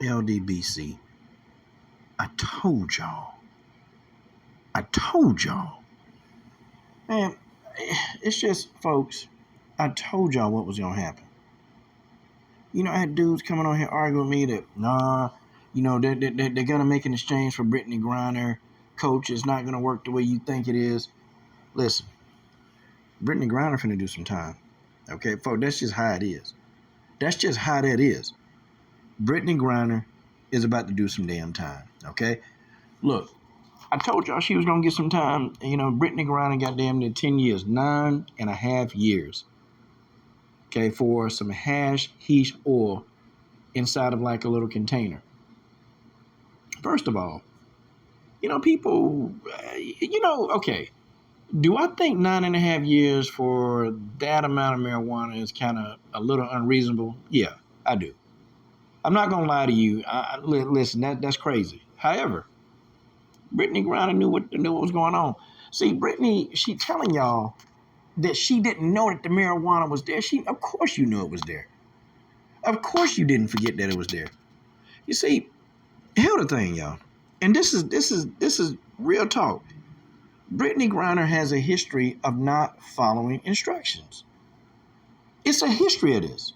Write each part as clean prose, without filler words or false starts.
LDBC. I told y'all. I told y'all. Man, it's just, folks, I told y'all what was going to happen. You know, I had dudes coming on here arguing with me that, nah, you know, they're going to make an exchange for Brittney Griner. Coach, it's not going to work the way you think it is. Listen, Brittney Griner finna do some time. Okay, folks, that's just how it is. That's just how that is. Brittney Griner is about to do some damn time, okay? Look, I told y'all she was going to get some time. You know, Brittney Griner got damn near 10 years, 9.5 years, okay, for some hashish oil inside of like a little container. First of all, you know, people, okay, do I think 9.5 years for that amount of marijuana is kind of a little unreasonable? Yeah, I do. I'm not going to lie to you. Listen, that's crazy. However, Brittney Griner knew what was going on. See, Brittney, she telling y'all that she didn't know that the marijuana was there. Of course you knew it was there. Of course you didn't forget that it was there. You see, here's the thing, y'all. And this is real talk. Brittney Griner has a history of not following instructions. It's a history of this.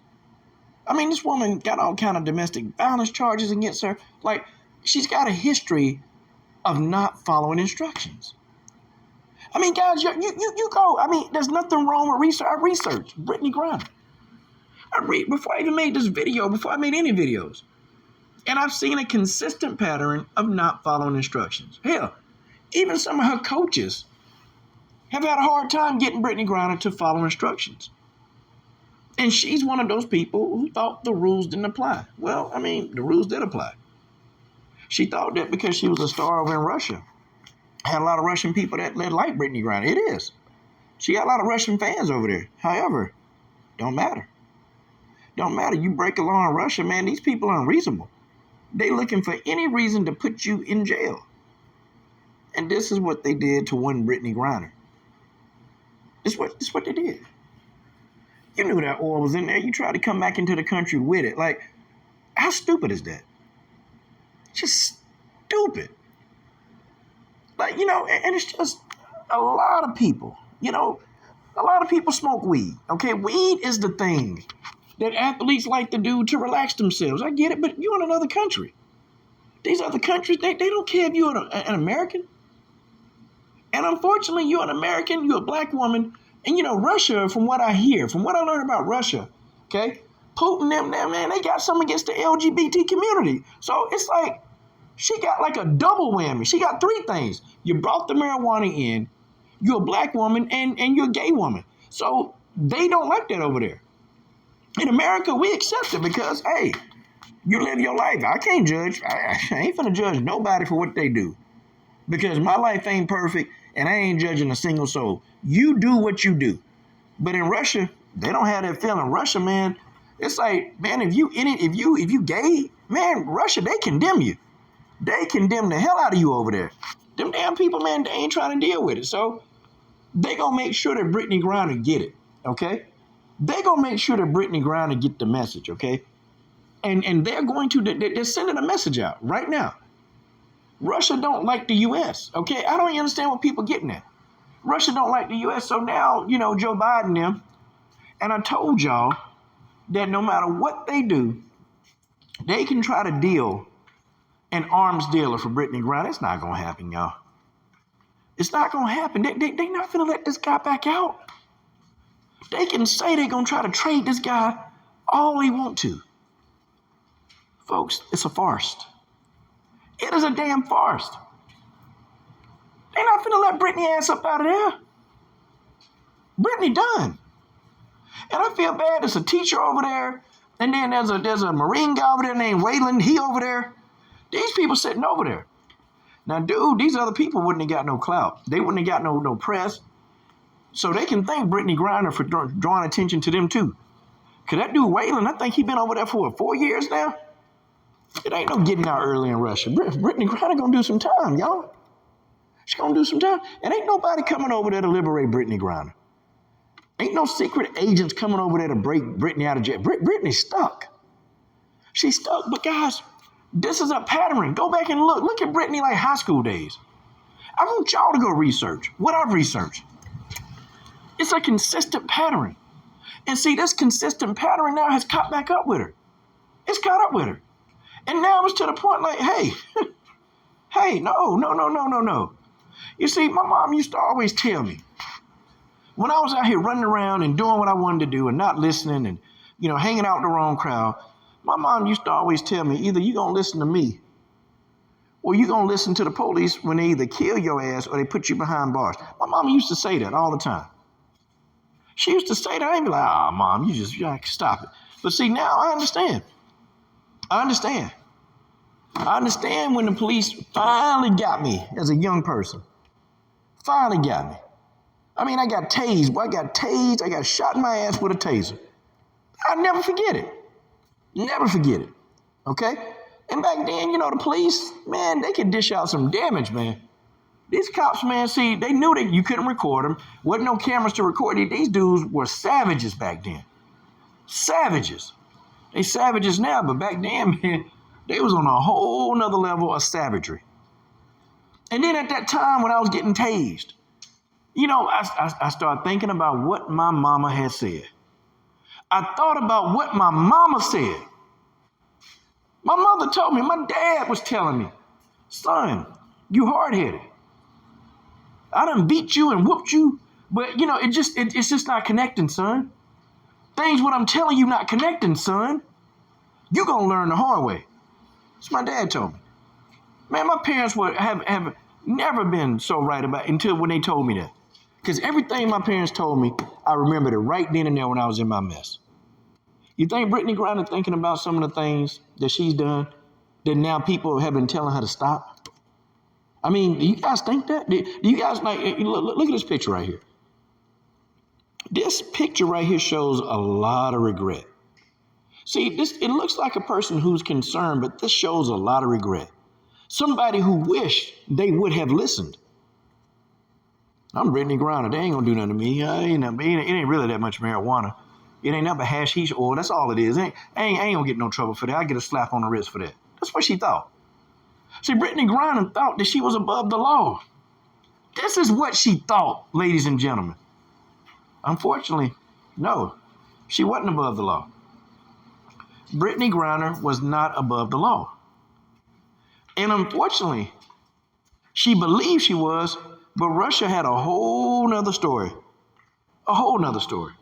I mean, this woman got all kind of domestic violence charges against her. Like, she's got a history of not following instructions. I mean, guys, you go. I mean, there's nothing wrong with research. I researched Brittney Griner. Before I even made this video, before I made any videos. And I've seen a consistent pattern of not following instructions. Hell, even some of her coaches have had a hard time getting Brittney Griner to follow instructions. And she's one of those people who thought the rules didn't apply. Well, I mean, the rules did apply. She thought that because she was a star over in Russia, had a lot of Russian people that like Brittney Griner. It is. She got a lot of Russian fans over there. However, don't matter. Don't matter. You break a law in Russia, man, these people are unreasonable. They looking for any reason to put you in jail. And this is what they did to one Brittney Griner. It's what they did. You knew that oil was in there. You tried to come back into the country with it. Like, how stupid is that? Just stupid. Like, you know, and it's just a lot of people, you know, a lot of people smoke weed. Okay, weed is the thing that athletes like to do to relax themselves. I get it, but you're in another country. These other countries, they don't care if you're an American. And unfortunately, you're an American, you're a black woman. And, you know, Russia, from what I hear, from what I learned about Russia, okay, Putin, them, man, they got something against the LGBT community. So it's like she got like a double whammy. She got three things. You brought the marijuana in, you're a black woman, and you're a gay woman. So they don't like that over there. In America, we accept it because, hey, you live your life. I can't judge. I ain't finna judge nobody for what they do because my life ain't perfect and I ain't judging a single soul. You do what you do. But in Russia, they don't have that feeling. Russia, man, it's like, man, if you gay, man, Russia, they condemn you. They condemn the hell out of you over there. Them damn people, man, they ain't trying to deal with it. So they gonna make sure that Brittney Griner get it, okay? They gonna make sure that Brittney Griner get the message, okay? And they're going to, they're sending a message out right now. Russia don't like the U.S., okay? I don't even understand what people getting at. Russia don't like the U.S., so now, you know, Joe Biden them, and I told y'all that no matter what they do, they can try to deal an arms dealer for Brittney Griner. It's not going to happen, y'all. It's not going to happen. They not going to let this guy back out. They can say they're going to try to trade this guy all they want to. Folks, it's a farce. It is a damn farce. They're not finna let Brittney ass up out of there. Brittney done. And I feel bad. There's a teacher over there, and then there's a Marine guy over there named Waylon. He over there. These people sitting over there. Now, dude, these other people wouldn't have got no clout. They wouldn't have got no press. So they can thank Brittney Griner for drawing attention to them too. Cause that dude Waylon, I think he been over there for 4 years now. It ain't no getting out early in Russia. Brittney Griner gonna do some time, y'all. She's gonna do some time. And ain't nobody coming over there to liberate Brittney Griner. Ain't no secret agents coming over there to break Brittney out of jail. Brittney's stuck. She's stuck. But guys, This is a pattern. Go back and look. Look at Brittney like high school days. I want y'all to go research what I've researched. It's a consistent pattern. And see, this consistent pattern now has caught back up with her. It's caught up with her. And now it's to the point like, hey, hey, no. You see, my mom used to always tell me, when I was out here running around and doing what I wanted to do and not listening and, hanging out with the wrong crowd, my mom used to always tell me, either you're going to listen to me or you're going to listen to the police when they either kill your ass or they put you behind bars. My mom used to say that all the time. She used to say that. I'd be like, Mom, you stop it. But see, now I understand. I understand when the police finally got me as a young person. Finally got me. I mean, I got tased. I got shot in my ass with a taser. I'll never forget it. Never forget it. Okay? And back then, the police, man, they could dish out some damage, man. These cops, man, see, they knew that you couldn't record them. Wasn't no cameras to record it. These dudes were savages back then. Savages. They savages now, but back then, man, they was on a whole nother level of savagery. And then at that time when I was getting tased, I started thinking about what my mama had said. I thought about what my mama said. My mother told me, my dad was telling me, son, you hard-headed. I done beat you and whooped you, but it's just not connecting, son. Things what I'm telling you not connecting, son. You gonna learn the hard way. That's what my dad told me. Man, my parents have never been so right about it until when they told me that. Because everything my parents told me, I remembered it right then and there when I was in my mess. You think Brittney Griner thinking about some of the things that she's done that now people have been telling her to stop? I mean, do you guys think that? Do you guys look at this picture right here. This picture right here shows a lot of regret. See, it looks like a person who's concerned, but this shows a lot of regret. Somebody who wished they would have listened. I'm Brittney Griner. They ain't gonna do nothing to me. It ain't really that much marijuana. It ain't nothing but hashish oil. That's all it is. I ain't gonna get no trouble for that. I get a slap on the wrist for that. That's what she thought. See, Brittney Griner thought that she was above the law. This is what she thought, ladies and gentlemen. Unfortunately, no, she wasn't above the law. Brittney Griner was not above the law. And unfortunately, she believed she was, but Russia had a whole nother story. A whole nother story.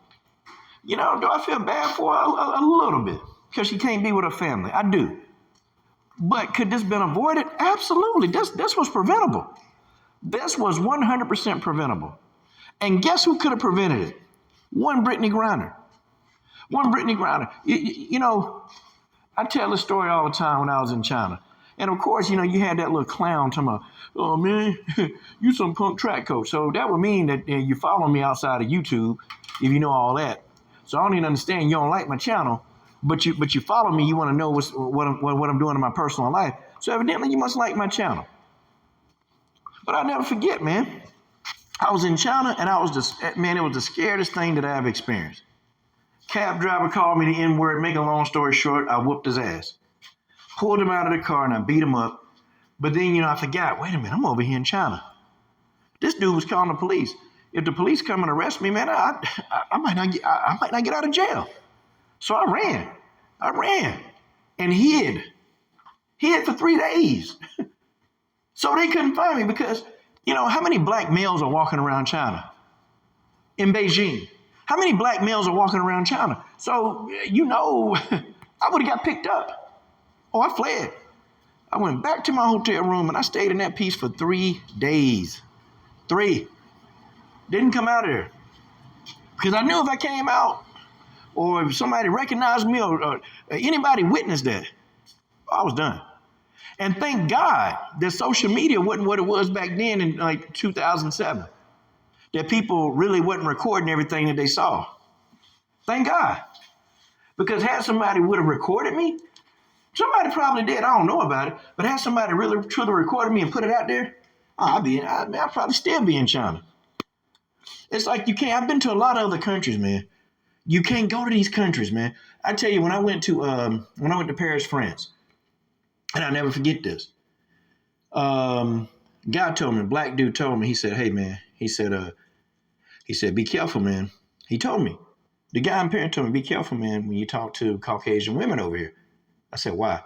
Do I feel bad for her? A little bit, because she can't be with her family. I do. But could this been avoided? Absolutely. This was preventable. This was 100% preventable. And guess who could have prevented it? One Brittney Griner. One Brittney Griner. I tell this story all the time when I was in China. And of course, you had that little clown talking about, oh man, you some punk track coach. So that would mean that you follow me outside of YouTube if you know all that. So I don't even understand you don't like my channel, but you follow me, you want to know what I'm doing in my personal life. So evidently you must like my channel. But I'll never forget, man. I was in China and it was the scariest thing that I've experienced. Cab driver called me the N-word. Make a long story short, I whooped his ass. Pulled him out of the car and I beat him up. But then, I forgot, wait a minute, I'm over here in China. This dude was calling the police. If the police come and arrest me, man, I might not get out of jail. So I ran and hid for 3 days. So they couldn't find me because, how many black males are walking around China in Beijing? How many black males are walking around China? So, I would have got picked up. Oh, I fled. I went back to my hotel room and I stayed in that piece for 3 days. 3. Didn't come out of there. Because I knew if I came out or if somebody recognized me or anybody witnessed that, I was done. And thank God that social media wasn't what it was back then in 2007. That people really wasn't recording everything that they saw. Thank God. Because had somebody would have recorded me, somebody probably did, I don't know about it, but had somebody really truly recorded me and put it out there, I'd probably still be in China. It's like you can't, I've been to a lot of other countries, man. You can't go to these countries, man. I tell you, when I went to Paris, France, And I'll never forget this. Guy told me, black dude told me, he said, hey man, he said, be careful, man. He told me. The guy in parent told me, be careful, man, when you talk to Caucasian women over here. I said, why?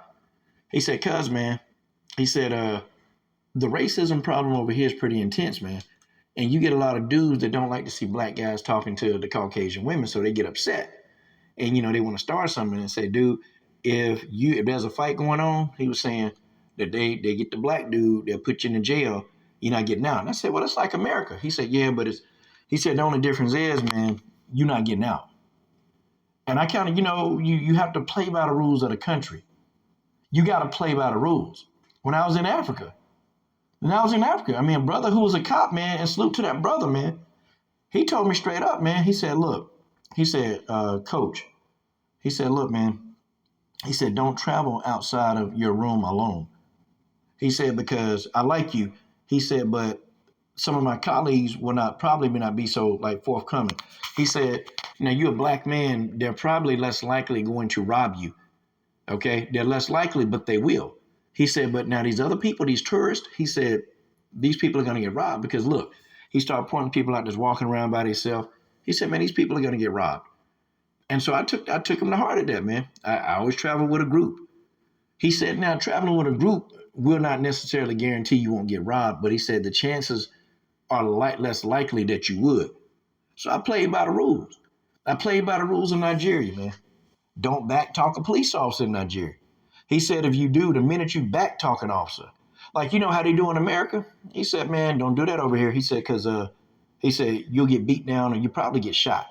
He said, cuz man, he said, the racism problem over here is pretty intense, man. And you get a lot of dudes that don't like to see black guys talking to the Caucasian women, so they get upset. And they want to start something and say, dude, if there's a fight going on, he was saying that they get the black dude, they'll put you in jail, you're not getting out. And I said, well, it's like America. He said, yeah, but he said the only difference is, man, you're not getting out. And I kind of, you have to play by the rules of the country. You got to play by the rules. When I was in Africa, I mean, a brother who was a cop, man, and salute to that brother, man. He told me straight up, man. He said, look, he said, coach, he said, look, man, he said, don't travel outside of your room alone. He said, because I like you. He said, but some of my colleagues will probably not be so like forthcoming. He said, you're a black man. They're probably less likely going to rob you. Okay. They're less likely, but they will. He said, but now these other people, these tourists, he said, these people are going to get robbed because look, he started pointing people out that's walking around by themselves. He said, man, these people are going to get robbed. And so I took him to heart at that, man. I always travel with a group. He said, now traveling with a group will not necessarily guarantee you won't get robbed, but he said the chances are less likely that you would. So I played by the rules. I played by the rules in Nigeria, man. Don't back talk a police officer in Nigeria. He said, if you do, the minute you back talk an officer, like, how they do in America? He said, man, don't do that over here. He said, because he said, you'll get beat down or you probably get shot.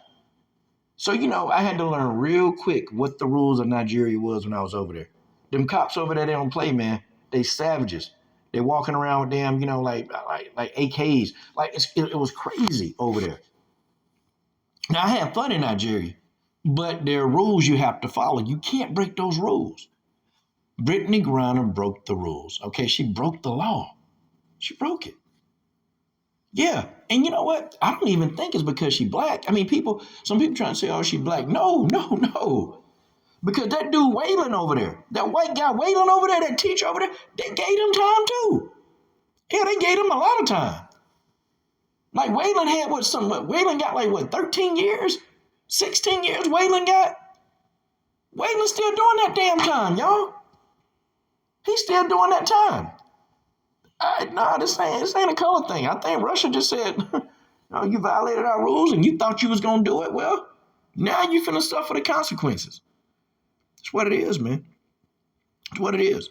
So, I had to learn real quick what the rules of Nigeria was when I was over there. Them cops over there, they don't play, man. They savages. They walking around with them, like AKs. Like, it was crazy over there. Now, I had fun in Nigeria, but there are rules you have to follow. You can't break those rules. Brittney Griner broke the rules. Okay, she broke the law. She broke it. Yeah, and you know what? I don't even think it's because she black. I mean, some people trying to say, oh, she black. No. Because that dude Waylon over there, that white guy Waylon over there, that teacher over there, they gave him time too. Yeah, they gave him a lot of time. Like Waylon had Waylon got 13 years? 16 years Waylon got? Waylon's still doing that damn time, y'all. He's still doing that time. This ain't a color thing. I think Russia just said, no, you violated our rules and you thought you was going to do it. Well, now you finna suffer the consequences. It's what it is, man. It's what it is.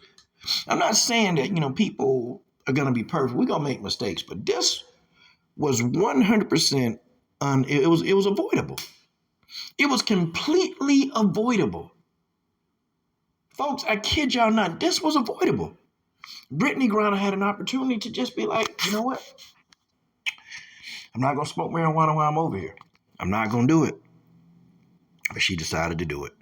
I'm not saying that, people are going to be perfect. We're going to make mistakes, but this was 100%, it was avoidable. It was completely avoidable. Folks, I kid y'all not, this was avoidable. Brittney Griner had an opportunity to just be like, you know what? I'm not going to smoke marijuana while I'm over here. I'm not going to do it. But she decided to do it.